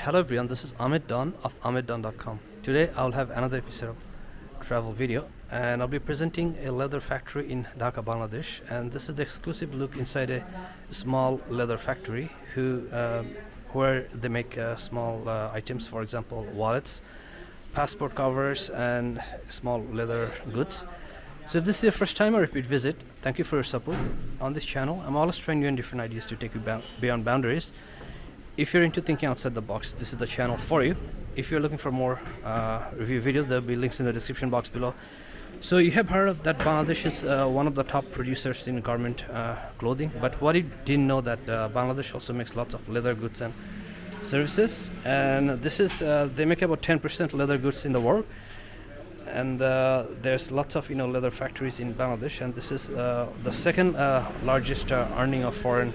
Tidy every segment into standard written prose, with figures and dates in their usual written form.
Hello everyone, this is Ahmed Don of ahmeddon.com. Today I'll have another episode of travel video and I'll be presenting a leather factory in Dhaka, Bangladesh, and this is the exclusive look inside a small leather factory where they make small items, for example wallets, passport covers and small leather goods. So if this is your first time or repeat visit, thank you for your support. On this channel I'm always trying new and different ideas to take you beyond boundaries. If you're into thinking outside the box, this is the channel for you. If you're looking for more review videos, there'll be links in the description box below. So you have heard that Bangladesh is one of the top producers in garment clothing, but what you didn't know that Bangladesh also makes lots of leather goods and services, and this is they make about 10% leather goods in the world, and there's lots of leather factories in Bangladesh, and this is the second largest earning of foreign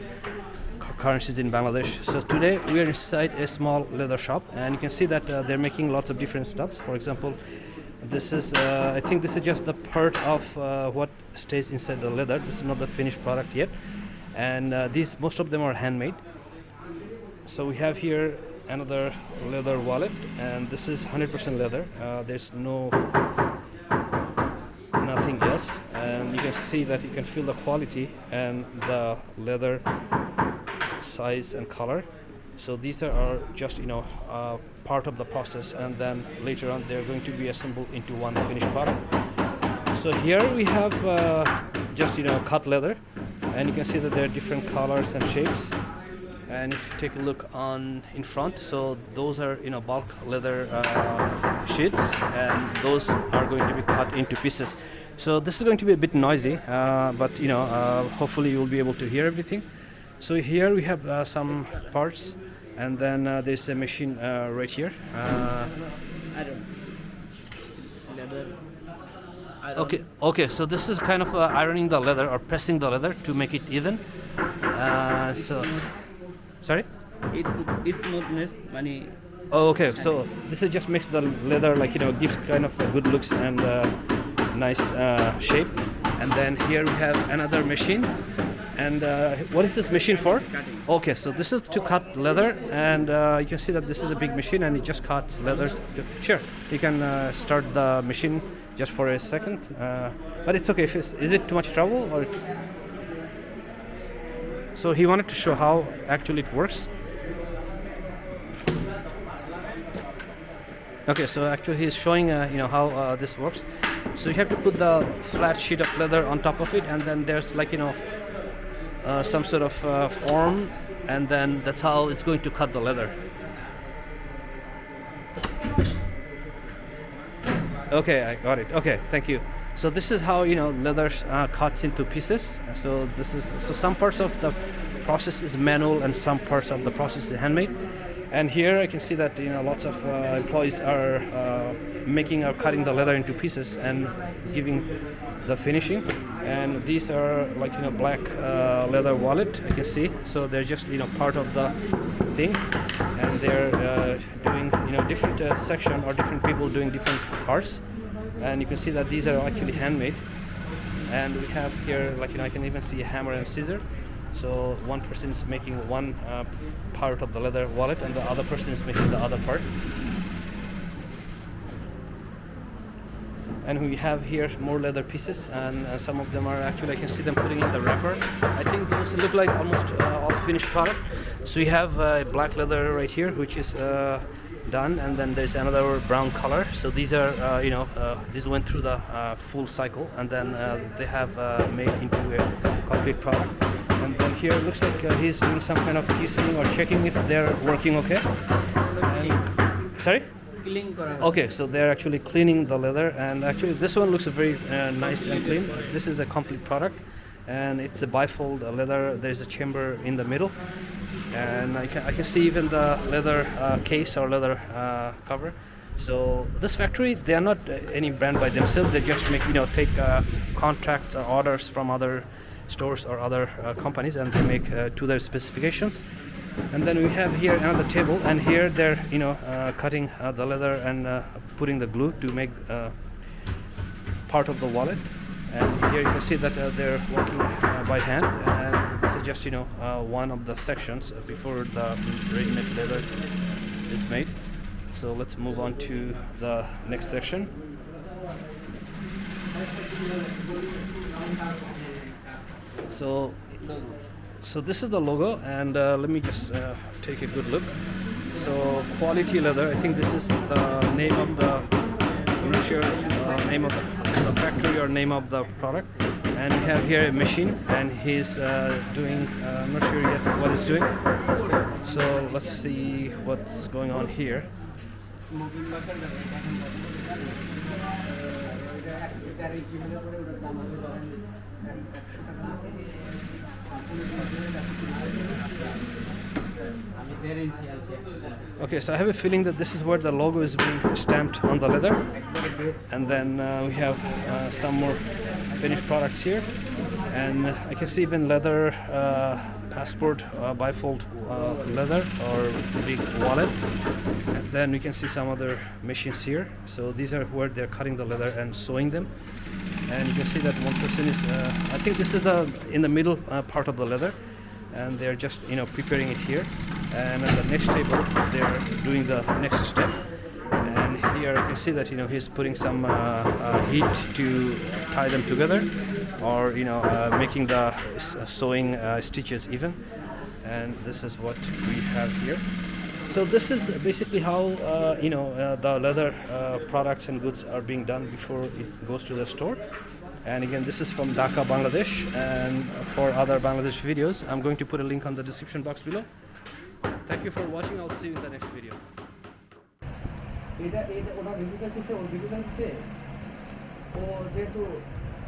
currencies in Bangladesh. So today we are inside a small leather shop, and you can see that they're making lots of different stuff. For example, this is I think this is just the part of what stays inside the leather. This is not the finished product yet, and these most of them are handmade. So we have here another leather wallet, and this is 100% leather. There's nothing else, and you can see that you can feel the quality and the leather size and color. So these are just part of the process, and then later on they're going to be assembled into one finished product. So here we have just cut leather, and you can see that there are different colors and shapes. And if you take a look on in front, so those are bulk leather sheets, and those are going to be cut into pieces. So this is going to be a bit noisy, but hopefully you will be able to hear everything. So here we have some parts, and then there's a machine right here. Okay. So this is kind of ironing the leather or pressing the leather to make it even. Sorry? It's smoothness, money. Oh, okay. So this is just makes the leather gives kind of a good looks and nice shape. And then here we have another machine. And what is this machine for? Cutting. Okay, so this is to cut leather, and you can see that this is a big machine, and it just cuts leathers. Sure, you can start the machine just for a second, but it's okay. Is it too much trouble, or? So he wanted to show how actually it works. Okay, so actually he's showing how this works. So you have to put the flat sheet of leather on top of it, and then there's some sort of form, and then that's how it's going to cut the leather. Okay, I got it. Okay, thank you. So this is how leather cuts into pieces. So some parts of the process is manual, and some parts of the process is handmade. And here I can see that lots of employees are cutting the leather into pieces and giving the finishing. And these are black leather wallet, I can see. So they're just part of the thing, and they're doing different section or different people doing different parts. And you can see that these are actually handmade. And we have here I can even see a hammer and scissor. So one person is making one part of the leather wallet, and the other person is making the other part. And we have here more leather pieces, and some of them are actually I can see them putting in the wrapper. I think those look like almost all finished product. So we have black leather right here, which is done, and then there's another brown color. So these are these went through the full cycle, and then they have made into a complete product. And then here it looks like he's doing some kind of kissing or checking if they're working okay. Sorry? Okay, so they're actually cleaning the leather, and actually this one looks very nice and clean. This is a complete product, and it's a bifold leather. There's a chamber in the middle, and I can see even the leather case or leather cover. So this factory, they are not any brand by themselves. They just take contracts or orders from other stores or other companies, and they make to their specifications. And then we have here another table, and here they're cutting the leather and putting the glue to make part of the wallet. And here you can see that they're working by hand, and this is just one of the sections before the ready-made leather is made. So let's move on to the next section. So this is the logo, and let me just take a good look. So quality leather, I think this is the name of the, I'm not sure name of the factory or name of the product. And we have here a machine, and he's doing, I'm not sure yet what he's doing. So let's see what's going on here. Okay, so I have a feeling that this is where the logo is being stamped on the leather, and then we have some more finished products here, and I can see even leather passport, bifold leather or big wallet, and then we can see some other machines here. So these are where they're cutting the leather and sewing them, and you can see that one person is I think this is the in the middle part of the leather, and they're just preparing it here, and at the next table they're doing the next step. And here you can see that he's putting some heat to tie them together, or making the sewing stitches even. And this is what we have here. So this is basically how the leather products and goods are being done before it goes to the store. And again, this is from Dhaka, Bangladesh, and for other Bangladesh videos I'm going to put a link on the description box below. Thank you for watching. I'll see you in the next video. এটা ওটা video করতেছে, ওর video করতেছে, ও যেহেতু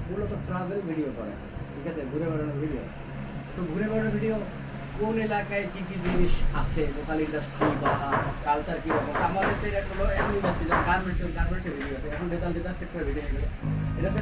মূলত travel video করে, ঠিক আছে, ঘুরে বেড়ানোর ভিডিও। তো ঘুরে বেড়ানোর ভিডিও কোন এলাকায় কী কী জিনিস আছে, লোকাল ইন্ডাস্ট্রি বা কালচার কীরকম, আমাদের তো এটা হলো এখন ইন্ডাস্ট্রি, গার্মেন্টসের ভিডিও আছে, এখন ডেটা সেক্টরের ভিডিও, এটাতে